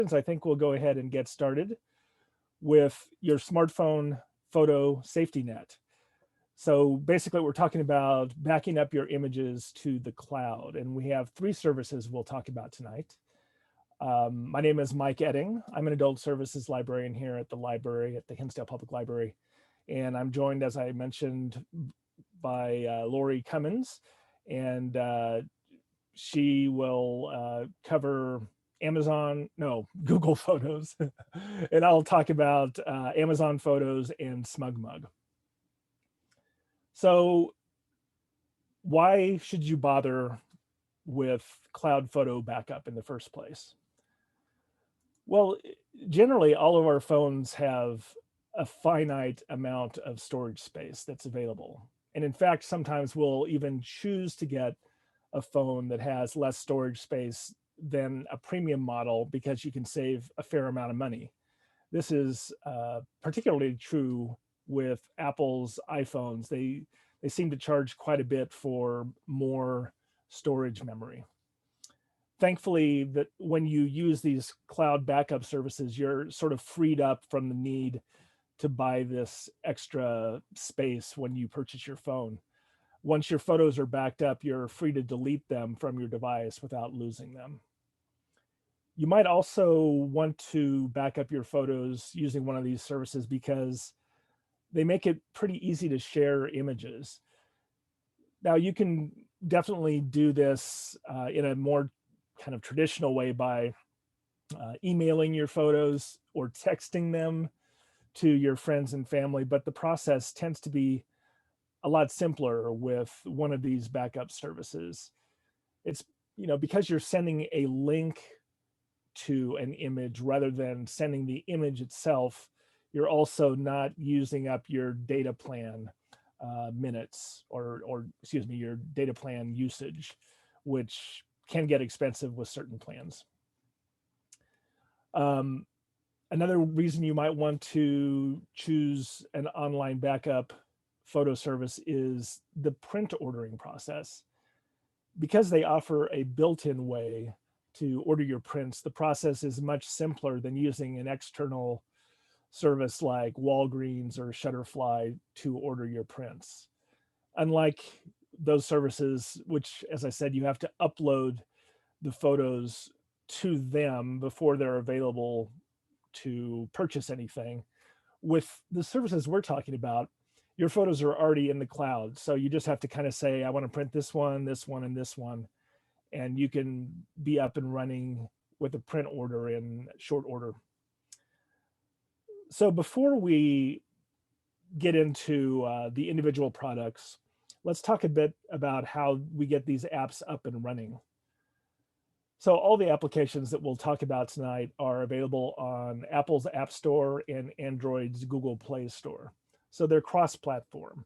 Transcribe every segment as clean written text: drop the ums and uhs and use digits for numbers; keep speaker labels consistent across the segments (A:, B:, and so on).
A: I think we'll go ahead and get started with your smartphone photo safety net. So basically, we're talking about backing up your images to the cloud, and we have three services we'll talk about tonight. My name is Mike Edding. I'm an adult services librarian here at the library at the Hinsdale Public Library, and I'm joined, as I mentioned, by Lori Cummins, and she will cover Google Photos, and I'll talk about Amazon Photos and SmugMug. So, why should you bother with cloud photo backup in the first place? Well, generally, all of our phones have a finite amount of storage space that's available. And in fact, sometimes we'll even choose to get a phone that has less storage space than a premium model because you can save a fair amount of money. This is particularly true with Apple's iPhones. They seem to charge quite a bit for more storage memory. Thankfully, that when you use these cloud backup services, you're sort of freed up from the need to buy this extra space when you purchase your phone. Once your photos are backed up, you're free to delete them from your device without losing them. You might also want to back up your photos using one of these services because they make it pretty easy to share images. Now, you can definitely do this in a more kind of traditional way by emailing your photos or texting them to your friends and family, but the process tends to be a lot simpler with one of these backup services. It's, because you're sending a link to an image rather than sending the image itself, you're also not using up your data plan minutes or excuse me, your data plan usage, which can get expensive with certain plans. Another reason you might want to choose an online backup photo service is the print ordering process. Because they offer a built-in way to order your prints, the process is much simpler than using an external service like Walgreens or Shutterfly to order your prints. Unlike those services, which, as I said, you have to upload the photos to them before they're available to purchase anything, with the services we're talking about, your photos are already in the cloud. So you just have to kind of say, I want to print this one, and this one. And you can be up and running with a print order in short order. So before we get into the individual products, let's talk a bit about how we get these apps up and running. So all the applications that we'll talk about tonight are available on Apple's App Store and Android's Google Play Store. So they're cross-platform.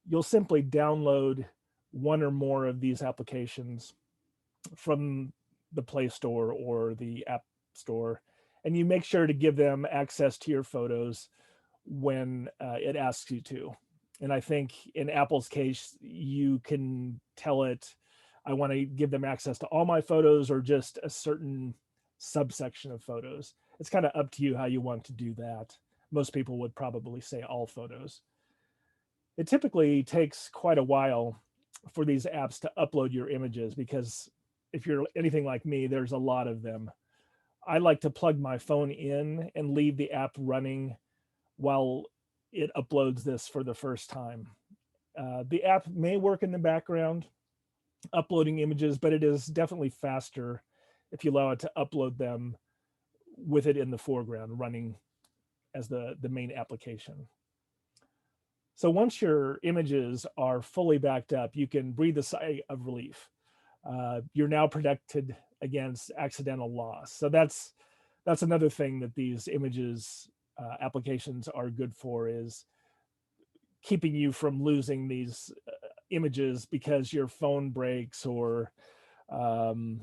A: You'll simply download one or more of these applications from the Play Store or the App Store, and you make sure to give them access to your photos when it asks you to. And I think in Apple's case, you can tell it, I want to give them access to all my photos or just a certain subsection of photos. It's kind of up to you how you want to do that. Most people would probably say all photos. It typically takes quite a while for these apps to upload your images because if you're anything like me, there's a lot of them. I like to plug my phone in and leave the app running while it uploads this for the first time. The app may work in the background, uploading images, but it is definitely faster if you allow it to upload them with it in the foreground running as the main application. So once your images are fully backed up, you can breathe a sigh of relief. You're now protected against accidental loss. So that's another thing that these images applications are good for, is keeping you from losing these images because your phone breaks or um,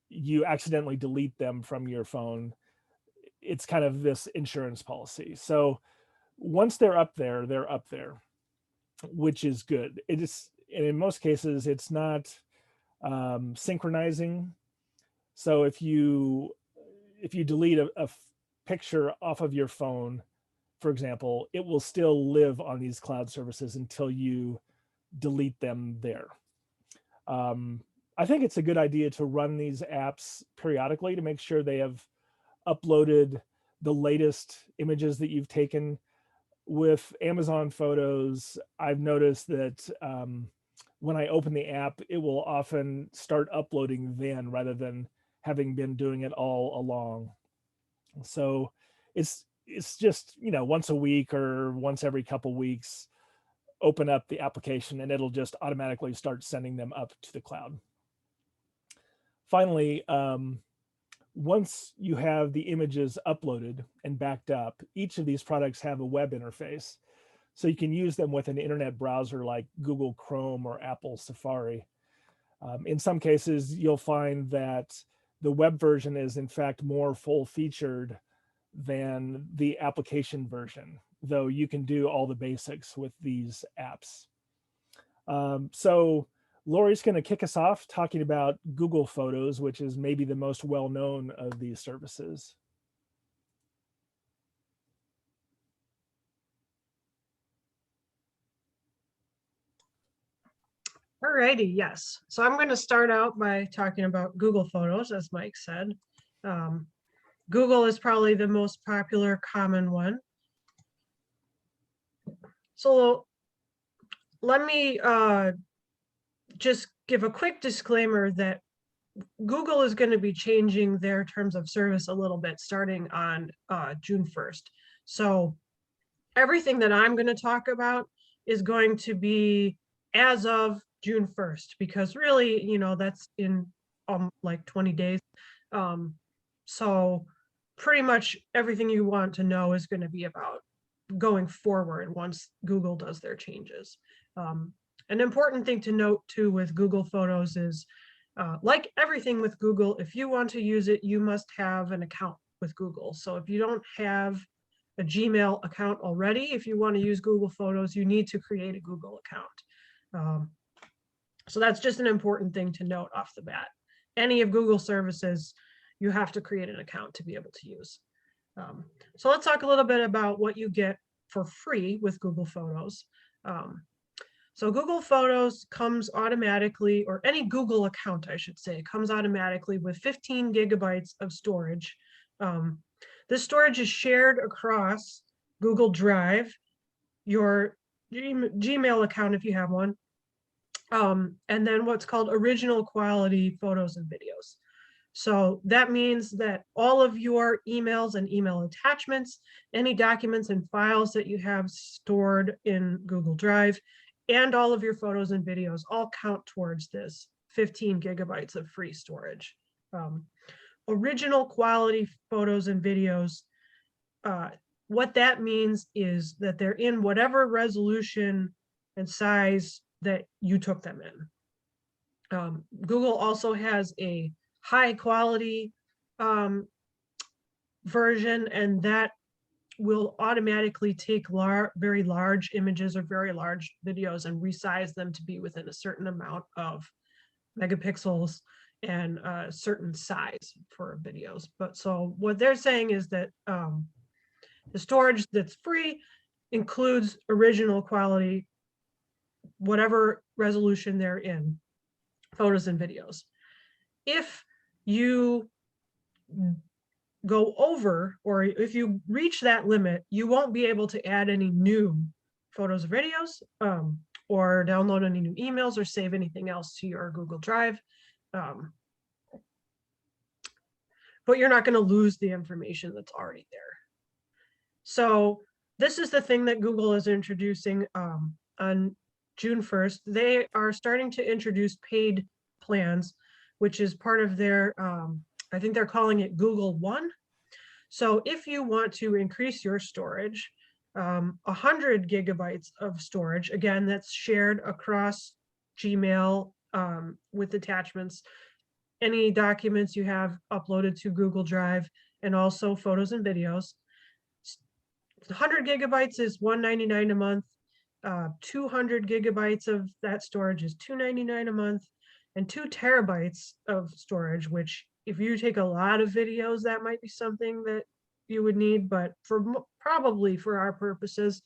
A: you accidentally delete them from your phone. It's kind of this insurance policy. So once they're up there, which is good. It is, and in most cases, it's not synchronizing. So if you if you delete a picture off of your phone, for example, it will still live on these cloud services until you delete them there. I think it's a good idea to run these apps periodically to make sure they have uploaded the latest images that you've taken. With Amazon Photos, I've noticed that when I open the app, it will often start uploading then rather than having been doing it all along. So it's just, once a week or once every couple weeks, open up the application and it'll just automatically start sending them up to the cloud. Finally, once you have the images uploaded and backed up, each of these products have a web interface. So you can use them with an internet browser like Google Chrome or Apple Safari. In some cases, you'll find that the web version is in fact more full-featured than the application version, though you can do all the basics with these apps. So Lori's going to kick us off talking about Google Photos, which is maybe the most well-known of these services.
B: Alrighty, yes. So I'm going to start out by talking about Google Photos, as Mike said. Google is probably the most popular common one. So let me just give a quick disclaimer that Google is going to be changing their terms of service a little bit starting on June 1st. So everything that I'm going to talk about is going to be as of June 1st, because really, that's in like 20 days. So pretty much everything you want to know is going to be about going forward once Google does their changes. An important thing to note too with Google Photos is, like everything with Google, if you want to use it, you must have an account with Google. So if you don't have a Gmail account already, if you want to use Google Photos, you need to create a Google account. So that's just an important thing to note off the bat. Any of Google services, you have to create an account to be able to use. So let's talk a little bit about what you get for free with Google Photos. So Google Photos comes automatically, or any Google account, I should say, comes automatically with 15 gigabytes of storage. This storage is shared across Google Drive, your Gmail account if you have one, and then what's called original quality photos and videos. So that means that all of your emails and email attachments, any documents and files that you have stored in Google Drive, and all of your photos and videos all count towards this 15 gigabytes of free storage. Original quality photos and videos, what that means is that they're in whatever resolution and size that you took them in. Google also has a high quality version, and that will automatically take very large images or very large videos and resize them to be within a certain amount of megapixels and a certain size for videos. But so what they're saying is that the storage that's free includes original quality, whatever resolution they're in, photos and videos. If you go over, or if you reach that limit, you won't be able to add any new photos or videos, or download any new emails or save anything else to your Google Drive. But you're not going to lose the information that's already there. So this is the thing that Google is introducing on June 1st. They are starting to introduce paid plans, which is part of their, I think they're calling it Google One. So if you want to increase your storage, 100 gigabytes of storage, again, that's shared across Gmail with attachments, any documents you have uploaded to Google Drive, and also photos and videos. 100 gigabytes is $199 a month. 200 gigabytes of that storage is $299 a month, and 2 terabytes of storage, which if you take a lot of videos, that might be something that you would need, but probably for our purposes,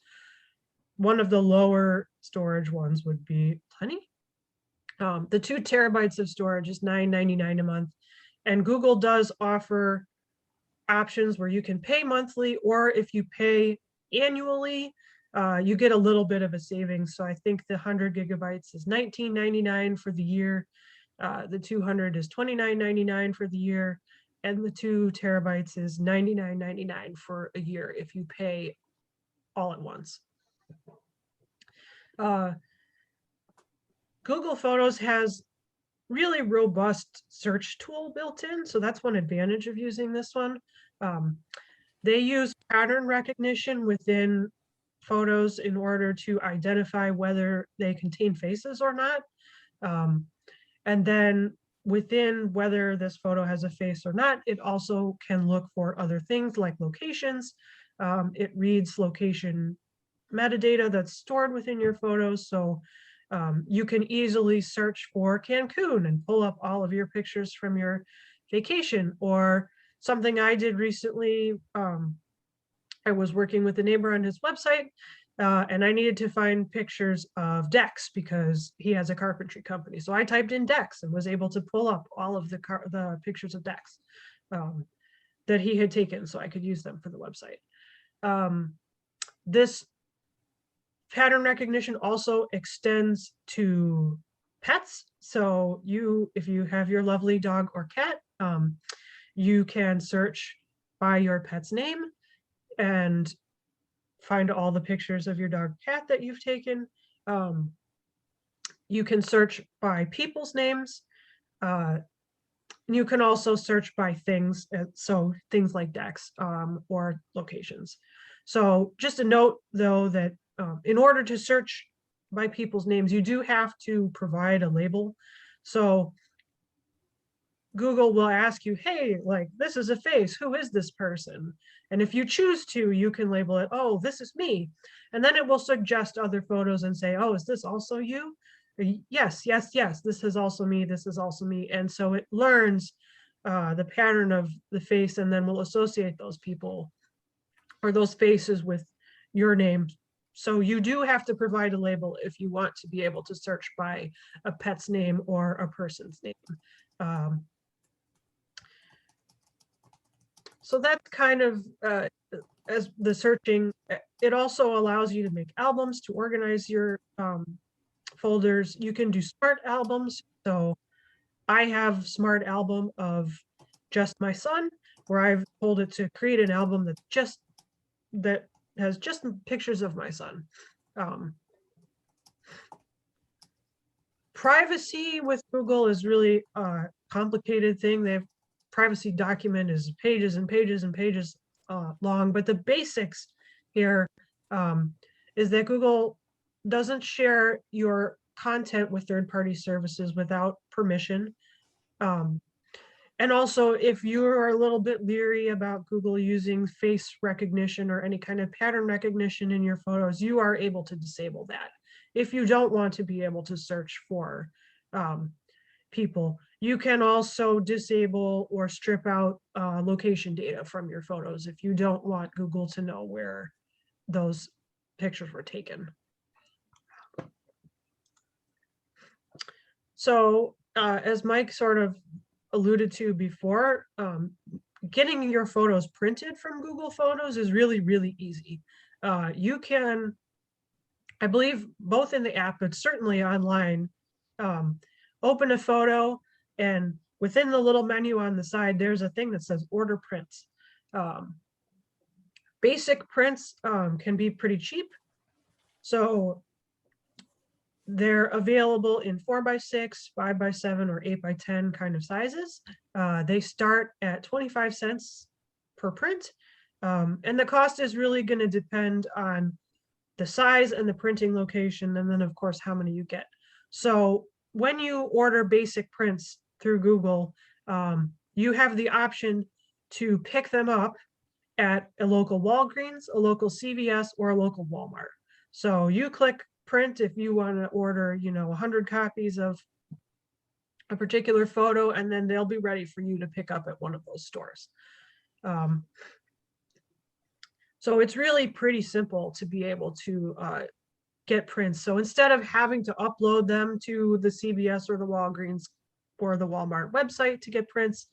B: one of the lower storage ones would be plenty. The 2 terabytes of storage is $9.99 a month, and Google does offer options where you can pay monthly, or if you pay annually, you get a little bit of a savings. So I think the 100 gigabytes is $19.99 for the year. The 200 is $29.99 for the year, and the 2 terabytes is $99.99 for a year if you pay all at once. Google Photos has really robust search tool built in, so that's one advantage of using this one. They use pattern recognition within photos in order to identify whether they contain faces or not. And then within whether this photo has a face or not, it also can look for other things like locations. It reads location metadata that's stored within your photos. So you can easily search for Cancun and pull up all of your pictures from your vacation. Or something I did recently, I was working with a neighbor on his website, and I needed to find pictures of decks because he has a carpentry company. So I typed in decks and was able to pull up all of the pictures of decks that he had taken, so I could use them for the website. This pattern recognition also extends to pets. So if you have your lovely dog or cat, you can search by your pet's name and find all the pictures of your dog or cat that you've taken. You can search by people's names. You can also search by things, so things like decks or locations. So just a note, though, that in order to search by people's names, you do have to provide a label. So Google will ask you, hey, like, this is a face, who is this person? And if you choose to, you can label it, oh, this is me. And then it will suggest other photos and say, oh, is this also you? Yes, yes, yes, this is also me, this is also me. And so it learns the pattern of the face and then will associate those people or those faces with your name. So you do have to provide a label if you want to be able to search by a pet's name or a person's name. So that's kind of as the searching. It also allows you to make albums to organize your folders. You can do smart albums. So I have smart album of just my son, where I've told it to create an album that has just pictures of my son. Privacy with Google is really a complicated thing. They have privacy document is pages and pages and pages long, but the basics here is that Google doesn't share your content with third-party services without permission. And also, if you are a little bit leery about Google using face recognition or any kind of pattern recognition in your photos, you are able to disable that. If you don't want to be able to search for people, you can also disable or strip out location data from your photos if you don't want Google to know where those pictures were taken. So as Mike sort of alluded to before, getting your photos printed from Google Photos is really, really easy. You can, I believe, both in the app, but certainly online, open a photo, and within the little menu on the side, there's a thing that says order prints. Basic prints can be pretty cheap. So they're available in 4x6, 5x7, or 8x10 kind of sizes. They start at 25 cents per print. And the cost is really going to depend on the size and the printing location, and then of course how many you get. So when you order basic prints through Google, you have the option to pick them up at a local Walgreens, a local CVS, or a local Walmart. So you click print if you want to order, 100 copies of a particular photo, and then they'll be ready for you to pick up at one of those stores. So it's really pretty simple to be able to get prints. So instead of having to upload them to the CVS or the Walgreens or the Walmart website to get prints,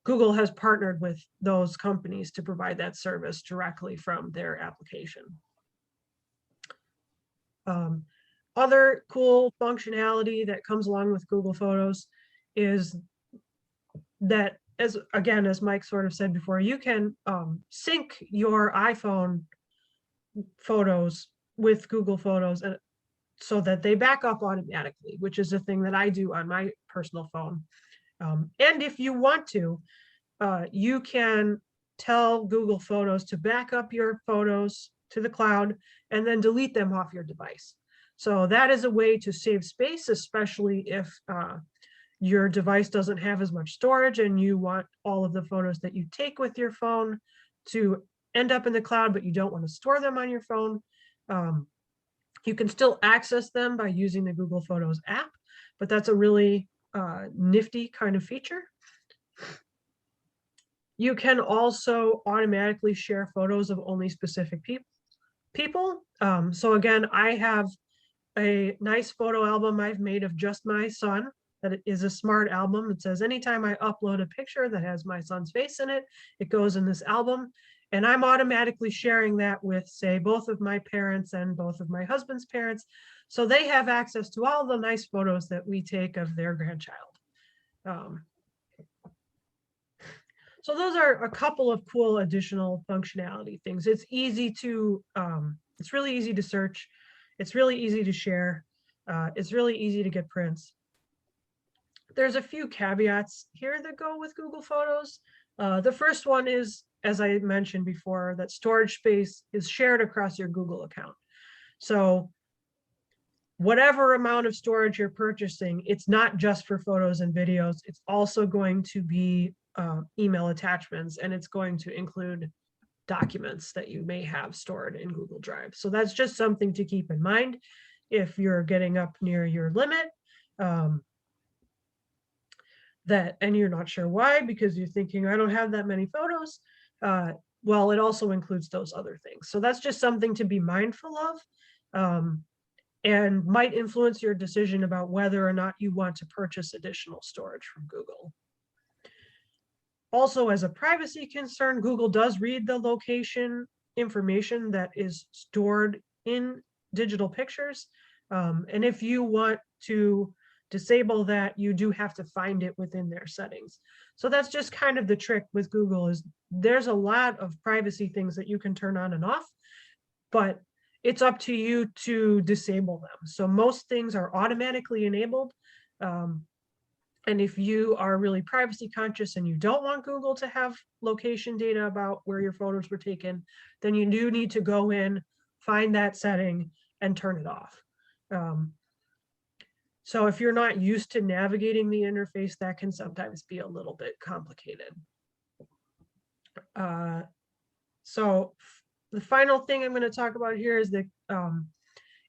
B: Google has partnered with those companies to provide that service directly from their application. Other cool functionality that comes along with Google Photos is that, as Mike sort of said before, you can sync your iPhone photos with Google Photos, and so that they back up automatically, which is a thing that I do on my personal phone. And if you want to, you can tell Google Photos to back up your photos to the cloud and then delete them off your device. So that is a way to save space, especially if your device doesn't have as much storage and you want all of the photos that you take with your phone to end up in the cloud, but you don't want to store them on your phone. You can still access them by using the Google Photos app, but that's a really nifty kind of feature. You can also automatically share photos of only specific people. So again, I have a nice photo album I've made of just my son. That is a smart album. It says anytime I upload a picture that has my son's face in it, it goes in this album. And I'm automatically sharing that with, say, both of my parents and both of my husband's parents. So they have access to all the nice photos that we take of their grandchild. So those are a couple of cool additional functionality things. It's easy to, it's really easy to search. It's really easy to share. It's really easy to get prints. There's a few caveats here that go with Google Photos. The first one is, as I mentioned before, that storage space is shared across your Google account. So whatever amount of storage you're purchasing, it's not just for photos and videos. It's also going to be email attachments, and it's going to include documents that you may have stored in Google Drive. So that's just something to keep in mind if you're getting up near your limit. And you're not sure why, because you're thinking, I don't have that many photos. Well, it also includes those other things. So that's just something to be mindful of, and might influence your decision about whether or not you want to purchase additional storage from Google. Also, as a privacy concern, Google does read the location information that is stored in digital pictures. And if you want to disable that, you do have to find it within their settings. So that's just kind of the trick with Google, is there's a lot of privacy things that you can turn on and off, but it's up to you to disable them. So most things are automatically enabled. And if you are really privacy conscious and you don't want Google to have location data about where your photos were taken, then you do need to go in, find that setting, and turn it off. So if you're not used to navigating the interface, that can sometimes be a little bit complicated. So the final thing I'm going to talk about here is that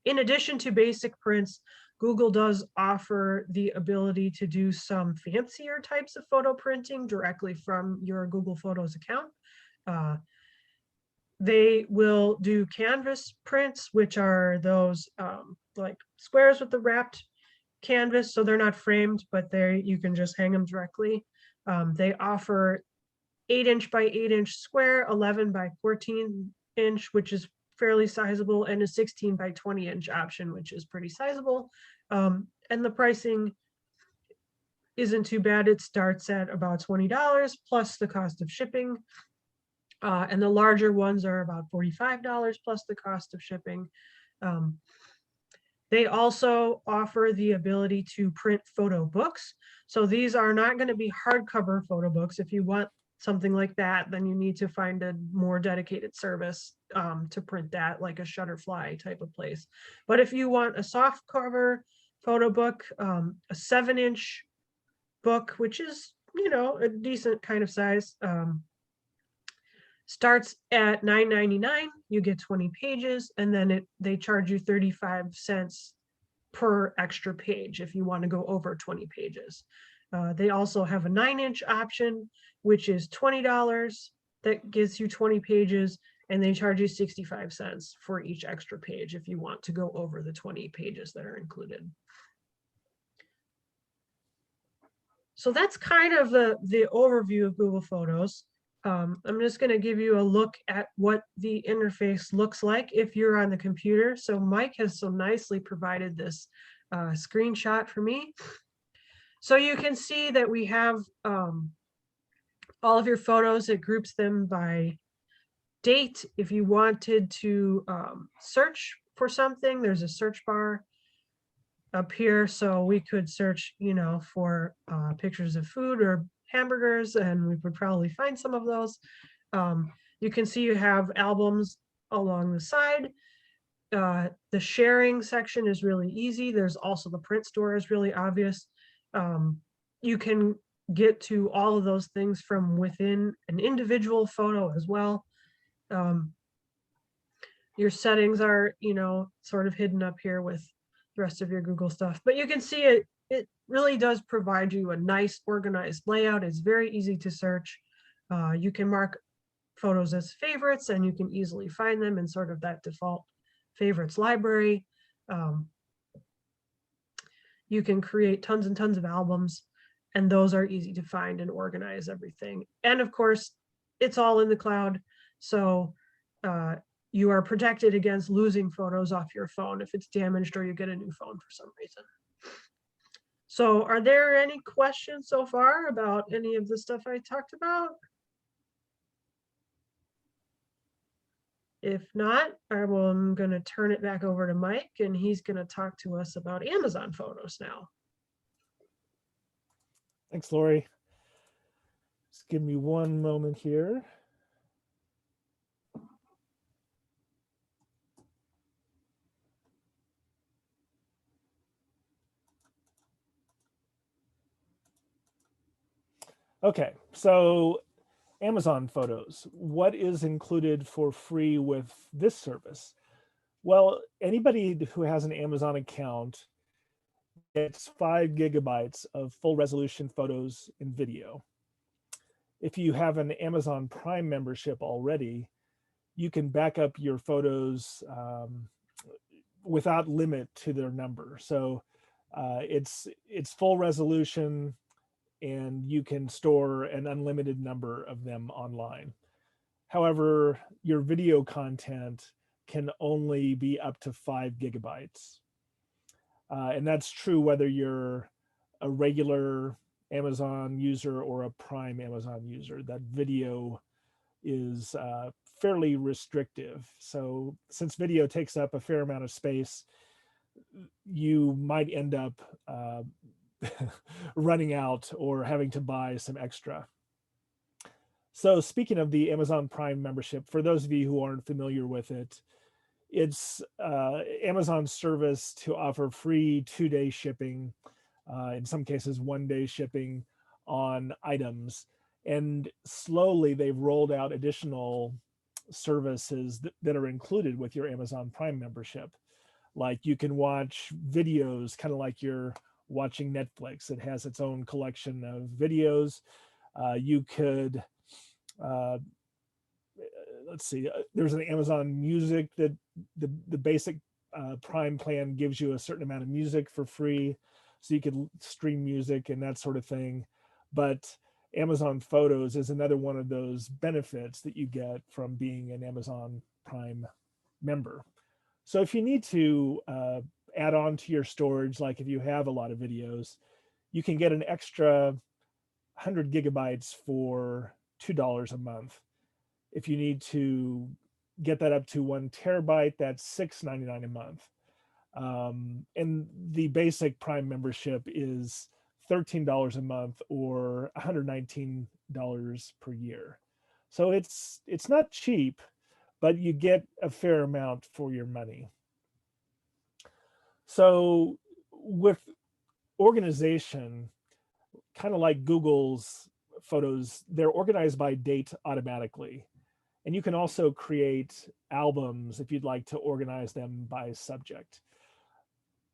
B: in addition to basic prints, Google does offer the ability to do some fancier types of photo printing directly from your Google Photos account. They will do canvas prints, which are those like squares with the wrapped canvas. So they're not framed, but you can just hang them directly. They offer 8" by 8" square, 11 by 14" which is fairly sizable, and a 16 by 20" option, which is pretty sizable. And the pricing isn't too bad. It starts at about $20 plus the cost of shipping. And the larger ones are about $45 plus the cost of shipping. They also offer the ability to print photo books. So these are not going to be hardcover photo books. If you want something like that, then you need to find a more dedicated service to print that, like a Shutterfly type of place. But if you want a soft cover photo book, a 7" book, which is, you know, a decent kind of size, starts at $9.99. You get 20 pages, and then they charge you 35 cents per extra page if you want to go over 20 pages. They also have a 9-inch option, which is $20. That gives you 20 pages, and they charge you 65 cents for each extra page if you want to go over the 20 pages that are included. So that's kind of the overview of Google Photos. I'm just going to give you a look at what the interface looks like if you're on the computer. So Mike has so nicely provided this screenshot for me. So you can see that we have all of your photos. It groups them by date. If you wanted to search for something, there's a search bar up here, so we could search, you know, for pictures of food or hamburgers, and we would probably find some of those. You can see you have albums along the side. The sharing section is really easy. There's also the print store is really obvious. You can get to all of those things from within an individual photo as well. Your settings are, you know, sort of hidden up here with the rest of your Google stuff, but you can see it really does provide you a nice organized layout. It's very easy to search. You can mark photos as favorites, and you can easily find them in sort of that default favorites library. You can create tons and tons of albums, and those are easy to find and organize everything. And of course, it's all in the cloud, so you are protected against losing photos off your phone if it's damaged or you get a new phone for some reason. So are there any questions so far about any of the stuff I talked about? If not, I'm going to turn it back over to Mike, and he's going to talk to us about Amazon Photos now.
A: Thanks, Lori. Just give me one moment here. Okay, so Amazon Photos. What is included for free with this service? Well, anybody who has an Amazon account gets 5 gigabytes of full resolution photos and video. If you have an Amazon Prime membership already, you can back up your photos without limit to their number. So it's full resolution, and you can store an unlimited number of them online. However, your video content can only be up to 5 gigabytes. And that's true whether you're a regular Amazon user or a Prime Amazon user. That video is fairly restrictive. So since video takes up a fair amount of space, you might end up running out or having to buy some extra. So speaking of the Amazon Prime membership, for those of you who aren't familiar with it, it's Amazon's service to offer free 2-day shipping, in some cases 1-day shipping on items. And slowly they've rolled out additional services that are included with your Amazon Prime membership. Like you can watch videos, kind of like you're watching Netflix. It has its own collection of videos. You could, let's see, there's an Amazon Music that the basic Prime plan gives you a certain amount of music for free. So you could stream music and that sort of thing. But Amazon Photos is another one of those benefits that you get from being an Amazon Prime member. So if you need to add on to your storage, like if you have a lot of videos, you can get an extra 100 gigabytes for $2 a month. If you need to get that up to 1 terabyte, that's $6.99 a month. And the basic Prime membership is $13 a month or $119 per year. So it's not cheap, but you get a fair amount for your money. So with organization, kind of like Google's photos, they're organized by date automatically. And you can also create albums if you'd like to organize them by subject.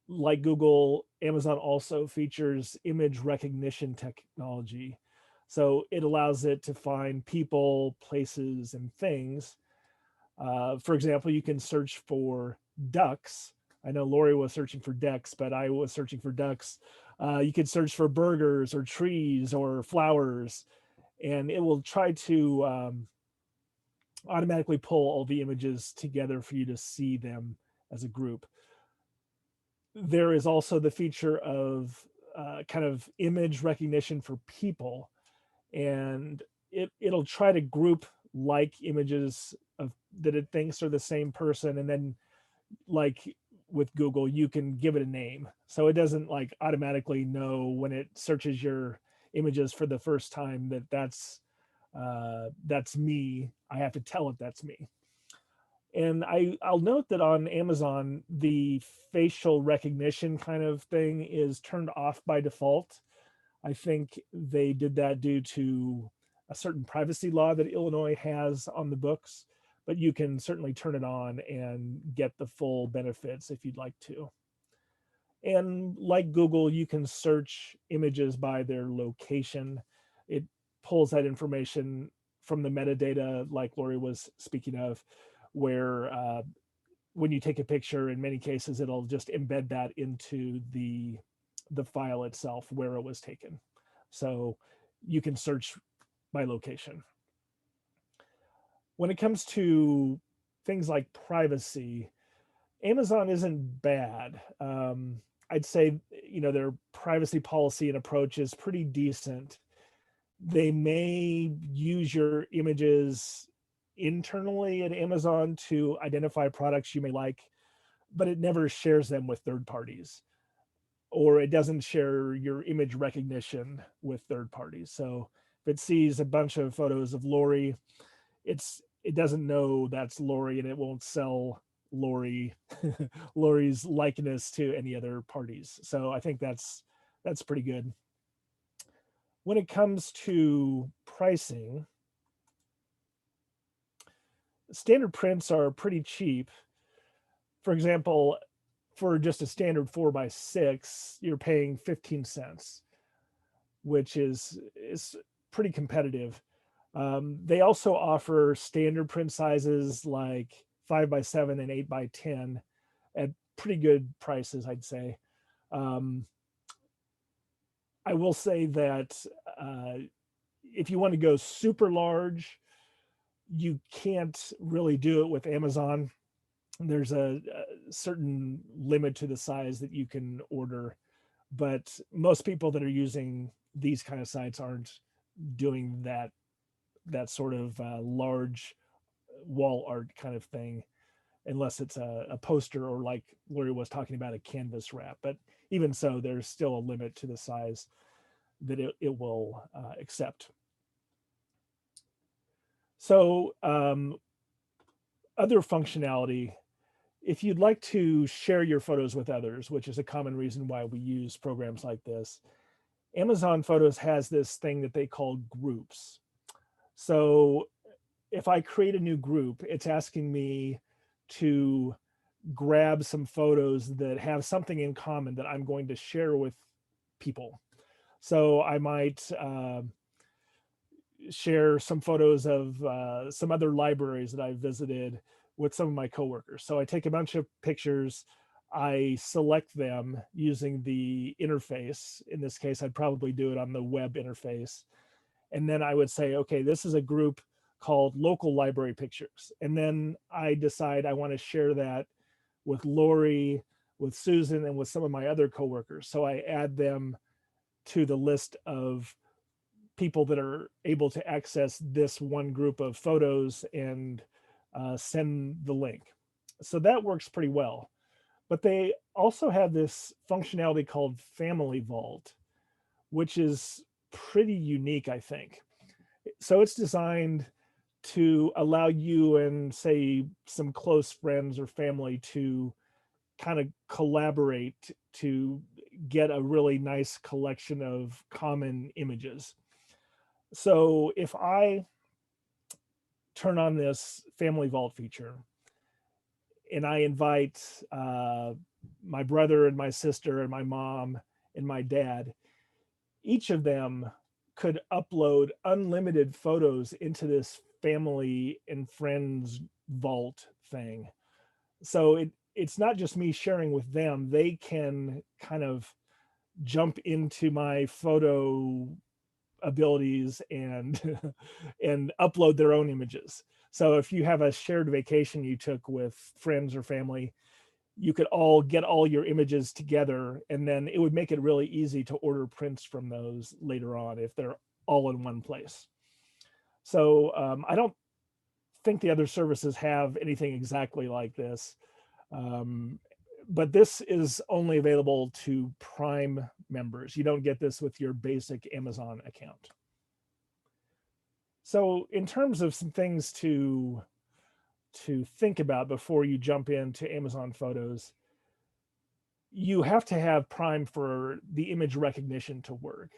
A: like Google, Amazon also features image recognition technology. So it allows it to find people, places, and things. For example, you can search for ducks. I know Lori was searching for decks, but I was searching for ducks. You could search for burgers or trees or flowers, and it will try to automatically pull all the images together for you to see them as a group. There is also the feature of kind of image recognition for people, and it'll try to group like images of that it thinks are the same person, and then like with Google, you can give it a name, so it doesn't like automatically know when it searches your images for the first time that that's me. I have to tell it that's me. And I'll note that on Amazon, the facial recognition kind of thing is turned off by default. I think they did that due to a certain privacy law that Illinois has on the books, but you can certainly turn it on and get the full benefits if you'd like to. And like Google, you can search images by their location. It pulls that information from the metadata, like Lori was speaking of, where when you take a picture, in many cases, it'll just embed that into the file itself where it was taken. So you can search by location. When it comes to things like privacy, Amazon isn't bad. I'd say, their privacy policy and approach is pretty decent. They may use your images internally at Amazon to identify products you may like, but it never shares them with third parties, or it doesn't share your image recognition with third parties. So if it sees a bunch of photos of Lori, it doesn't know that's Lori, and it won't sell Lori Lori's likeness to any other parties. So I think that's pretty good. When it comes to pricing, standard prints are pretty cheap. For example, for just a standard 4x6, you're paying 15 cents, which is pretty competitive. They also offer standard print sizes like 5x7 and 8x10 at pretty good prices, I'd say. Um, I will say that if you want to go super large, you can't really do it with Amazon. There's a certain limit to the size that you can order, but most people that are using these kind of sites aren't doing that sort of large wall art kind of thing, unless it's a poster or, like Lori was talking about, a canvas wrap. But even so, there's still a limit to the size that it will accept. So other functionality, if you'd like to share your photos with others, which is a common reason why we use programs like this, Amazon Photos has this thing that they call groups. So if I create a new group, it's asking me to grab some photos that have something in common that I'm going to share with people. So I might share some photos of some other libraries that I visited with some of my coworkers. So I take a bunch of pictures, I select them using the interface. In this case, I'd probably do it on the web interface. And then I would say, okay, this is a group called local library pictures. And then I decide I want to share that with Lori, with Susan, and with some of my other coworkers. So I add them to the list of people that are able to access this one group of photos and send the link. So that works pretty well. But they also have this functionality called Familyvault, which is pretty unique, I think. So it's designed to allow you and, say, some close friends or family to kind of collaborate to get a really nice collection of common images. So if I turn on this Familyvault feature and I invite my brother and my sister and my mom and my dad, each of them could upload unlimited photos into this family and friends vault thing. So it's not just me sharing with them. They can kind of jump into my photo abilities and and upload their own images. So if you have a shared vacation you took with friends or family, you could all get all your images together, and then it would make it really easy to order prints from those later on if they're all in one place. So I don't think the other services have anything exactly like this. Um, but this is only available to Prime members. You don't get this with your basic Amazon account. So in terms of some things to think about before you jump into Amazon Photos, you have to have Prime for the image recognition to work.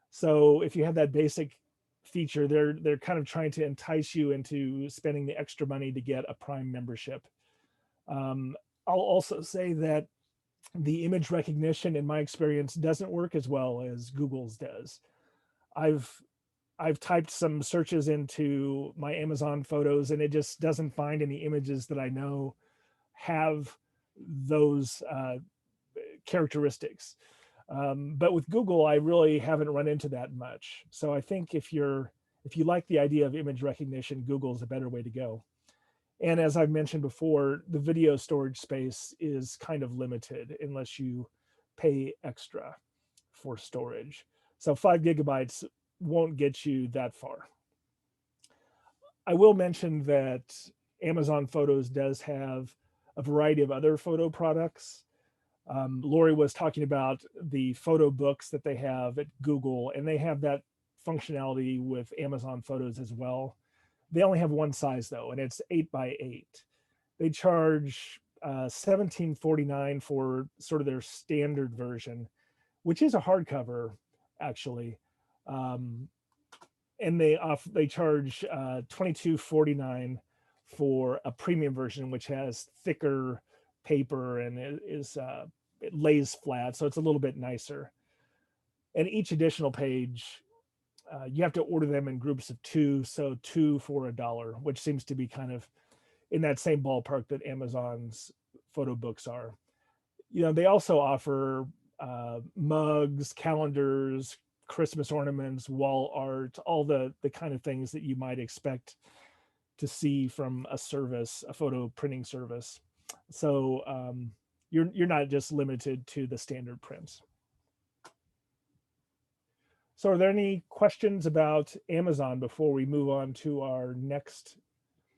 A: So if you have that basic feature, they're kind of trying to entice you into spending the extra money to get a Prime membership. Um, I'll also say that the image recognition, in my experience, doesn't work as well as Google's does. I've I've typed some searches into my Amazon photos and it just doesn't find any images that I know have those characteristics. But with Google, I really haven't run into that much. So I think if you like the idea of image recognition, Google's a better way to go. And as I've mentioned before, the video storage space is kind of limited unless you pay extra for storage. So 5 gigabytes won't get you that far. I will mention that Amazon Photos does have a variety of other photo products. Lori was talking about the photo books that they have at Google, and they have that functionality with Amazon Photos as well. They only have one size though, and it's 8 by 8. They charge 17.49 for sort of their standard version, which is a hardcover actually. Um, and they charge 22.49 for a premium version, which has thicker paper and it lays flat, so it's a little bit nicer. And each additional page, you have to order them in groups of two, so two for $1, which seems to be kind of in that same ballpark that Amazon's photo books are. You know, they also offer mugs, calendars, Christmas ornaments, wall art, all the kind of things that you might expect to see from a service, a photo printing service. So you're not just limited to the standard prints. So are there any questions about Amazon before we move on to our next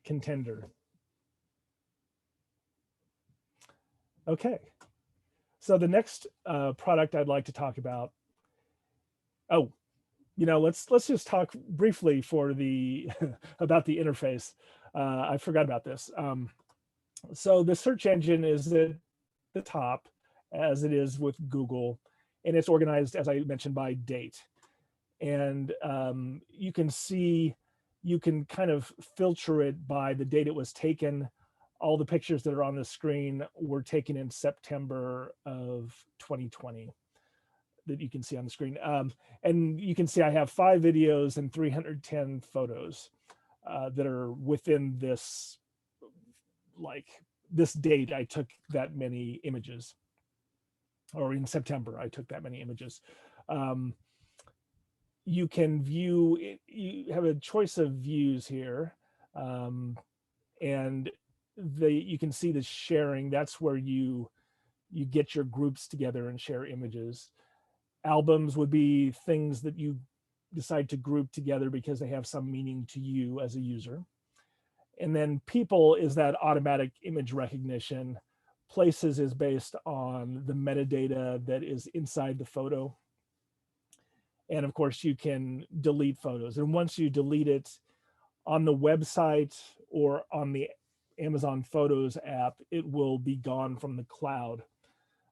A: contender? Okay. So the next product I'd like to talk about. Oh, you know, let's just talk briefly for the about the interface. I forgot about this. So the search engine is at the top, as it is with Google, and it's organized, as I mentioned, by date. And you can see, you can kind of filter it by the date it was taken. All the pictures that are on the screen were taken in September of 2020 that you can see on the screen. And you can see I have 5 videos and 310 photos that are within this, like this date I took that many images, or in September I took that many images. You can view, you have a choice of views here. And you can see the sharing. That's where you get your groups together and share images. Albums would be things that you decide to group together because they have some meaning to you as a user. And then people is that automatic image recognition. Places is based on the metadata that is inside the photo. And of course you can delete photos. And once you delete it on the website or on the Amazon Photos app, it will be gone from the cloud.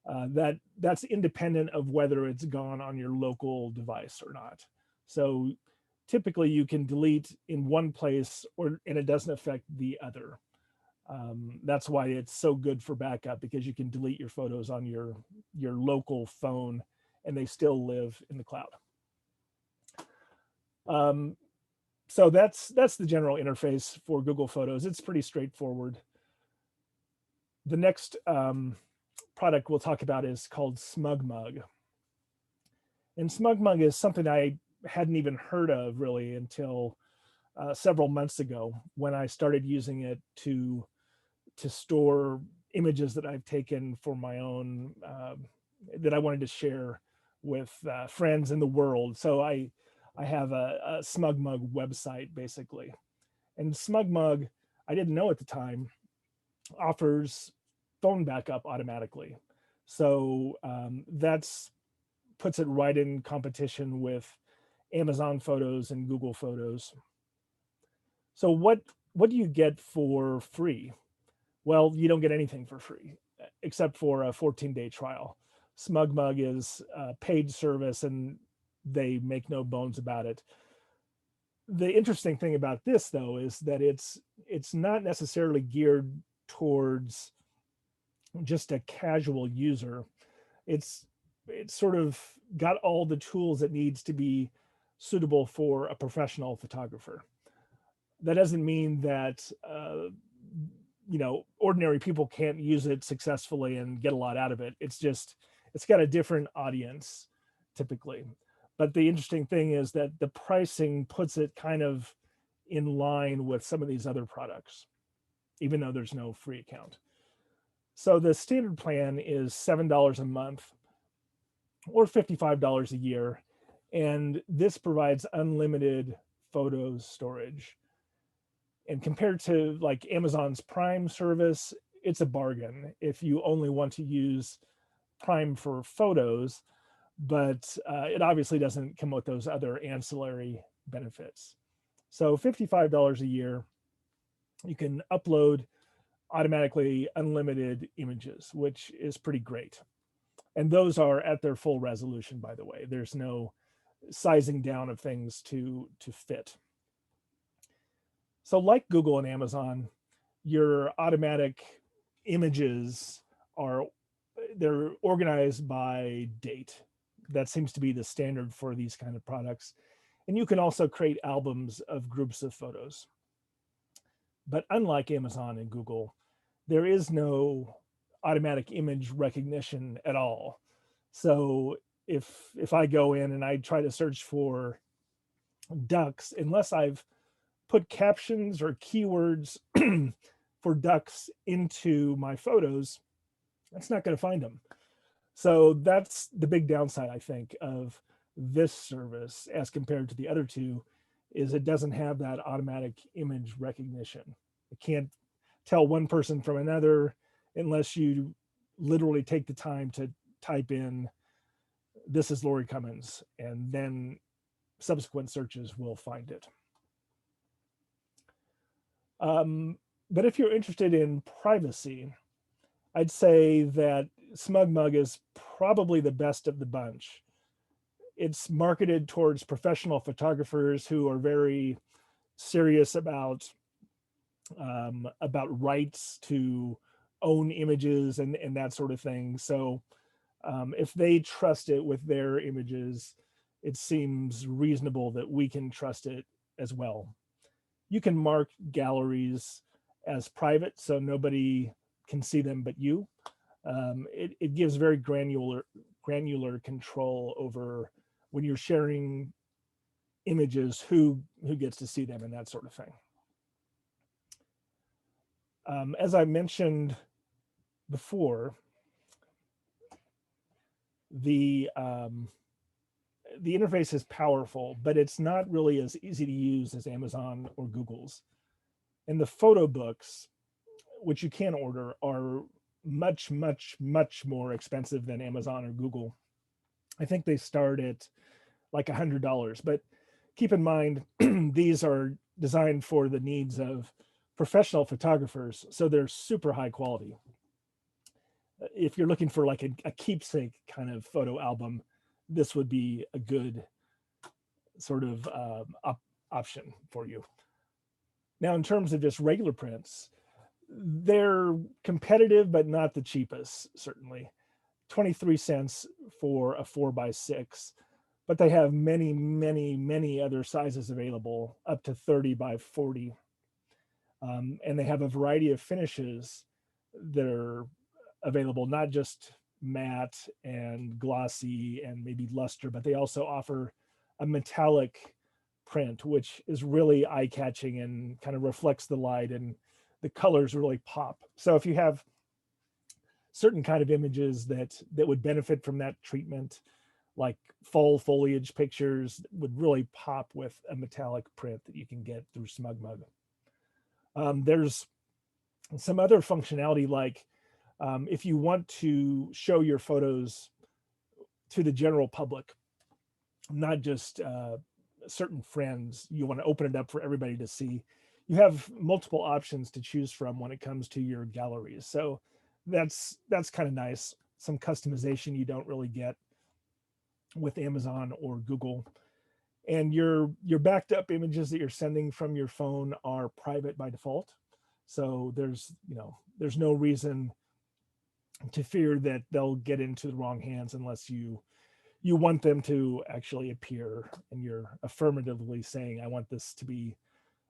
A: That's independent of whether it's gone on your local device or not. So typically you can delete in one place and it doesn't affect the other. That's why it's so good for backup, because you can delete your photos on your local phone and they still live in the cloud. Um, so that's the general interface for Google Photos. It's pretty straightforward. The next product we'll talk about is called SmugMug. And SmugMug is something I hadn't even heard of really until several months ago, when I started using it to store images that I've taken for my own, that I wanted to share with friends in the world. So I have a SmugMug website basically, and SmugMug, I didn't know at the time, offers phone backup automatically. So that's puts it right in competition with Amazon Photos and Google Photos. So what do you get for free? Well, you don't get anything for free except for a 14-day trial. SmugMug is a paid service and they make no bones about it. The interesting thing about this though is that it's not necessarily geared towards just a casual user. It's sort of got all the tools it needs to be suitable for a professional photographer. That doesn't mean that ordinary people can't use it successfully and get a lot out of it. It's just it's got a different audience typically. But the interesting thing is that the pricing puts it kind of in line with some of these other products, even though there's no free account. So the standard plan is $7 a month or $55 a year. And this provides unlimited photo storage. And compared to like Amazon's Prime service, it's a bargain if you only want to use Prime for photos, but it obviously doesn't come with those other ancillary benefits. So $55 a year, you can upload automatically unlimited images, which is pretty great. And those are at their full resolution, by the way. There's no sizing down of things to fit. So like Google and Amazon, your automatic images they're organized by date. That seems to be the standard for these kind of products. And you can also create albums of groups of photos. But unlike Amazon and Google, there is no automatic image recognition at all. So if I go in and I try to search for ducks, unless I've put captions or keywords for ducks into my photos, it's not going to find them. So that's the big downside, I think, of this service as compared to the other two, is it doesn't have that automatic image recognition. It can't tell one person from another unless you literally take the time to type in, "This is Lori Cummins," and then subsequent searches will find it. But if you're interested in privacy, I'd say that SmugMug is probably the best of the bunch. It's marketed towards professional photographers who are very serious about rights to own images and that sort of thing. So if they trust it with their images, it seems reasonable that we can trust it as well. You can mark galleries as private, so nobody can see them but you. It gives very granular control over when you're sharing images, who gets to see them and that sort of thing. As I mentioned before, the interface is powerful, but it's not really as easy to use as Amazon or Google's. And the photo books, which you can order, are much, much, much more expensive than Amazon or Google. I think they start at like $100, but keep in mind, these are designed for the needs of professional photographers, so they're super high quality. If you're looking for like a keepsake kind of photo album, this would be a good sort of option for you. Now, in terms of just regular prints, They're competitive, but not the cheapest, certainly. 23 cents for a 4x6, but they have many, many, many other sizes available, up to 30 by 40. And they have a variety of finishes that are available, not just matte and glossy and maybe luster, but they also offer a metallic print, which is really eye-catching and kind of reflects the light, and the colors really pop. So if you have certain kind of images that would benefit from that treatment, like fall foliage pictures, would really pop with a metallic print that you can get through SmugMug. There's some other functionality, like if you want to show your photos to the general public, not just certain friends, you want to open it up for everybody to see. You have multiple options to choose from when it comes to your galleries. So that's kind of nice. Some customization you don't really get with Amazon or Google. And your backed up images that you're sending from your phone are private by default. So there's no reason to fear that they'll get into the wrong hands unless you want them to actually appear and you're affirmatively saying, I want this to be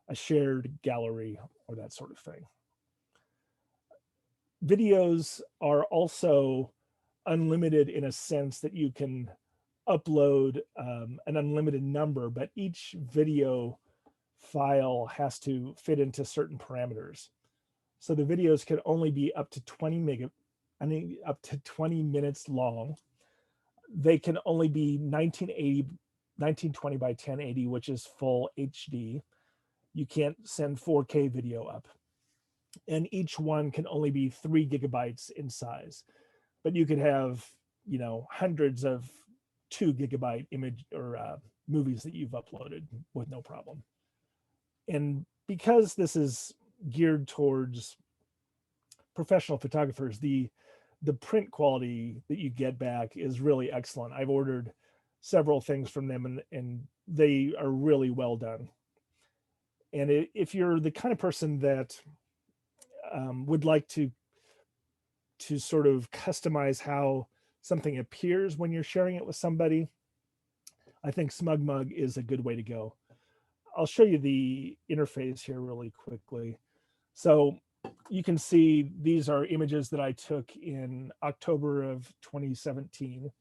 A: a shared gallery or that sort of thing. Videos are also unlimited in a sense that you can upload an unlimited number, but each video file has to fit into certain parameters. So the videos can only be up to 20 minutes long. They can only be 1920 by 1080, which is full HD. You can't send 4K video up. And each one can only be 3 gigabytes in size. But you could have, hundreds of 2 gigabyte image or movies that you've uploaded with no problem. And because this is geared towards professional photographers, the print quality that you get back is really excellent. I've ordered several things from them, and they are really well done. And if you're the kind of person that would like to sort of customize how something appears when you're sharing it with somebody, I think SmugMug is a good way to go. I'll show you the interface here really quickly. So you can see these are images that I took in October of 2017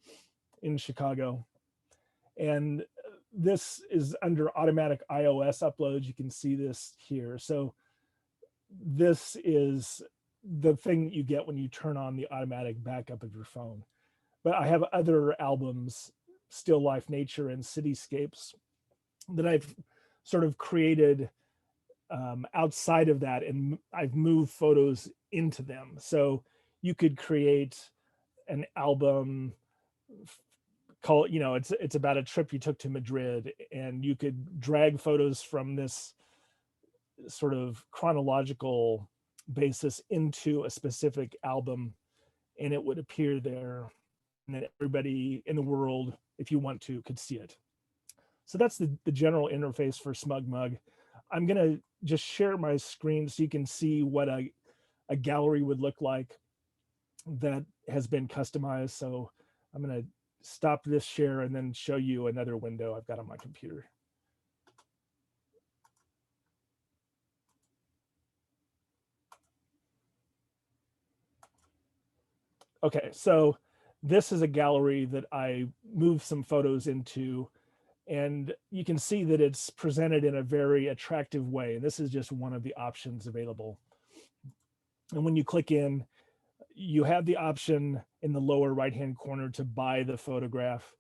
A: in Chicago. And this is under automatic iOS uploads. You can see this here. So this is the thing that you get when you turn on the automatic backup of your phone. But I have other albums, still life, nature, and cityscapes, that I've sort of created outside of that, and I've moved photos into them. So you could create an album, call it, it's about a trip you took to Madrid, and you could drag photos from this sort of chronological basis into a specific album, and it would appear there, and then everybody in the world, if you want to, could see it. So that's the general interface for SmugMug. I'm going to just share my screen so you can see what a gallery would look like that has been customized. So I'm going to stop this share and then show you another window I've got on my computer. Okay, so this is a gallery that I moved some photos into, and you can see that it's presented in a very attractive way. And this is just one of the options available. And when you click in, you have the option in the lower right-hand corner to buy the photograph.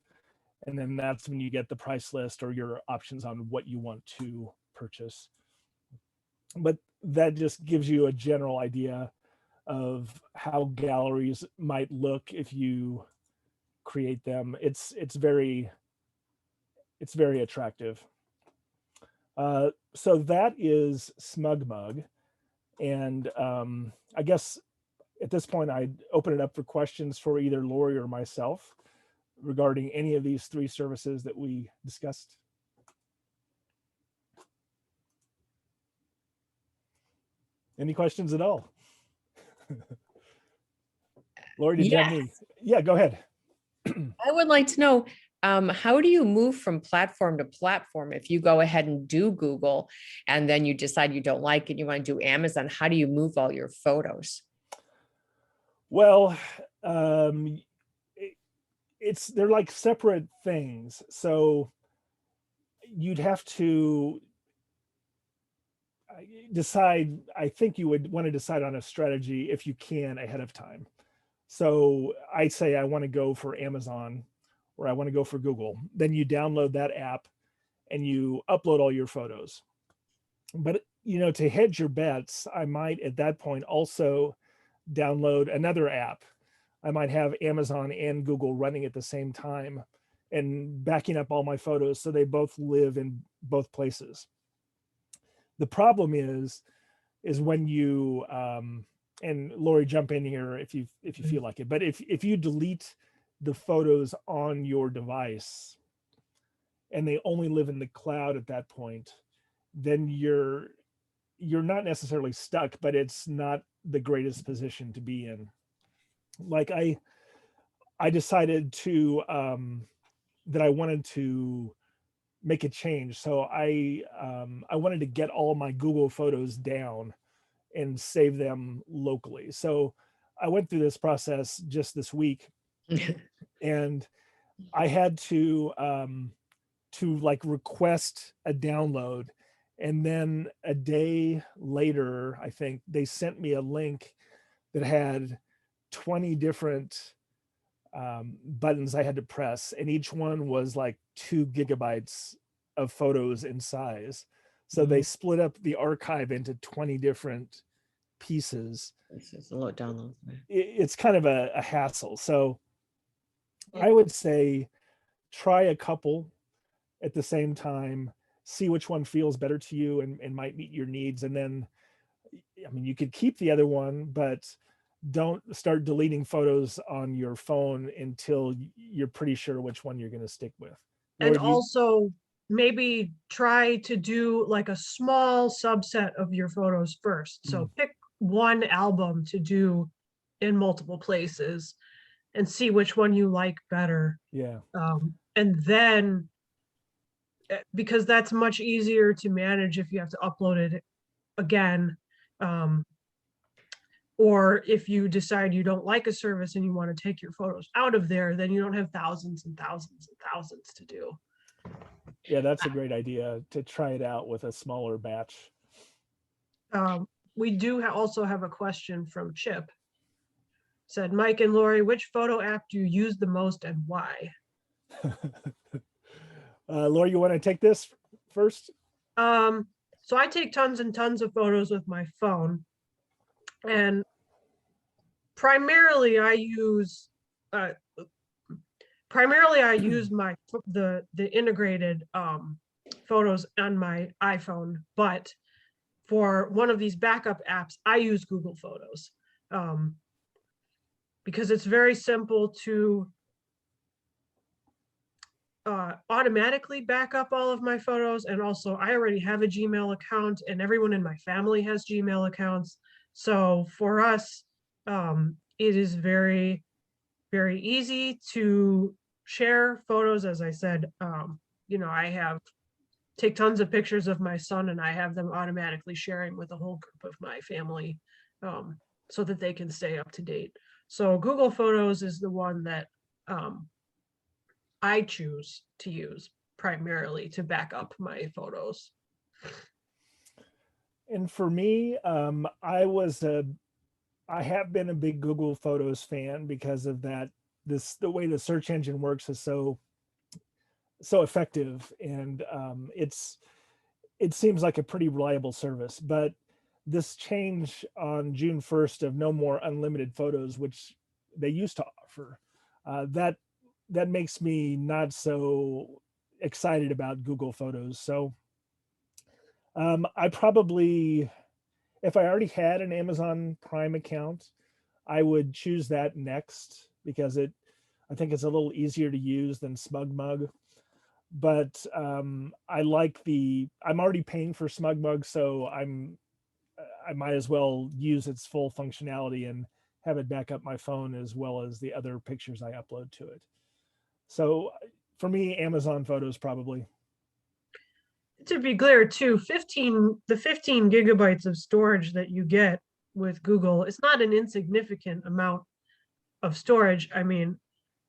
A: And then that's when you get the price list or your options on what you want to purchase. But that just gives you a general idea of how galleries might look if you create them. It's very attractive. So that is SmugMug. And I guess at this point, I'd open it up for questions for either Lori or myself regarding any of these 3 services that we discussed. Any questions at all? Lori, did you have
C: Yeah,
A: any? Yeah, go ahead.
C: I would like to know, how do you move from platform to platform? If you go ahead and do Google and then you decide you don't like it, you want to do Amazon, how do you move all your photos?
A: Well, they're like separate things. So you'd have to decide. I think you would want to decide on a strategy if you can ahead of time. So I say I want to go for Amazon or I want to go for Google. Then you download that app and you upload all your photos. But to hedge your bets, I might at that point also download another app. I might have Amazon and Google running at the same time and backing up all my photos so they both live in both places. The problem is when you and Lori, jump in here if you feel like it. But if you delete the photos on your device and they only live in the cloud at that point, then you're not necessarily stuck, but it's not the greatest position to be in. Like I decided to that I wanted to make a change. So I wanted to get all my Google photos down and save them locally. So I went through this process just this week, and I had to like request a download, and then a day later, I think they sent me a link that had 20 different buttons I had to press, and each one was like 2 gigabytes of photos in size. So they split up the archive into 20 different pieces.
C: This is a lot download.
A: It's kind of a hassle. So I would say try a couple at the same time, see which one feels better to you and might meet your needs. And then, I mean, you could keep the other one, but don't start deleting photos on your phone until you're pretty sure which one you're going to stick with.
B: And
A: Lord,
B: also maybe try to do like a small subset of your photos first. So pick one album to do in multiple places and see which one you like better.
A: Yeah.
B: And then, because that's much easier to manage if you have to upload it again. Or if you decide you don't like a service and you want to take your photos out of there, then you don't have thousands and thousands and thousands to do.
A: Yeah, that's a great idea to try it out with a smaller batch.
B: We do also have a question from Chip. Said, Mike and Lori, which photo app do you use the most and why?
A: Lori, you want to take this first?
B: So I take tons and tons of photos with my phone, and primarily I use my the integrated photos on my iPhone, but for one of these backup apps, I use Google Photos because it's very simple to automatically back up all of my photos. And also I already have a Gmail account and everyone in my family has Gmail accounts. So for us, it is very, very easy to share photos. As I said, I take tons of pictures of my son and I have them automatically sharing with a whole group of my family so that they can stay up to date. So Google Photos is the one that I choose to use primarily to back up my photos.
A: And for me, I have been a big Google Photos fan because of that. The way the search engine works is so effective, and it seems like a pretty reliable service. But this change on June 1st of no more unlimited photos, which they used to offer, that makes me not so excited about Google Photos. So I probably, if I already had an Amazon Prime account, I would choose that next because I think it's a little easier to use than SmugMug. But I'm already paying for SmugMug, so I might as well use its full functionality and have it back up my phone as well as the other pictures I upload to it. So for me, Amazon Photos probably.
B: To be clear too, the 15 gigabytes of storage that you get with Google is not an insignificant amount of storage. I mean,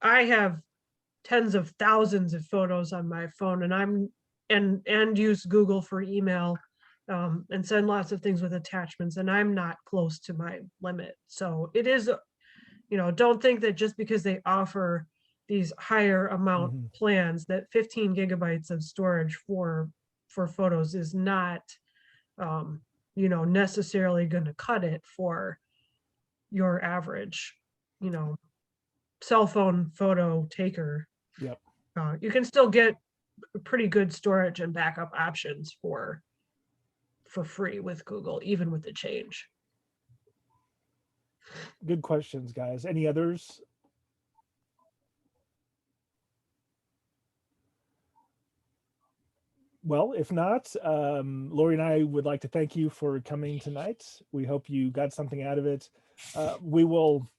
B: I have tens of thousands of photos on my phone, and use Google for email, and send lots of things with attachments, and I'm not close to my limit. So it is, don't think that just because they offer these higher amount
A: Mhm.
B: plans that 15 gigabytes of storage for photos is not, necessarily going to cut it for your average, cell phone photo taker.
A: Yep.
B: You can still get pretty good storage and backup options for free with Google, even with the change.
A: Good questions, guys. Any others? Well, if not, Lori and I would like to thank you for coming tonight. We hope you got something out of it. We will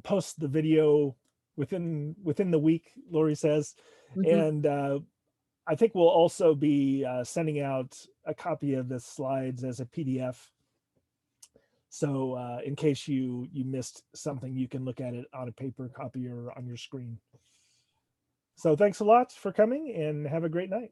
A: post the video within the week, Lori says, and I think we'll also be sending out a copy of the slides as a PDF. So in case you missed something, you can look at it on a paper copy or on your screen. So thanks a lot for coming and have a great night.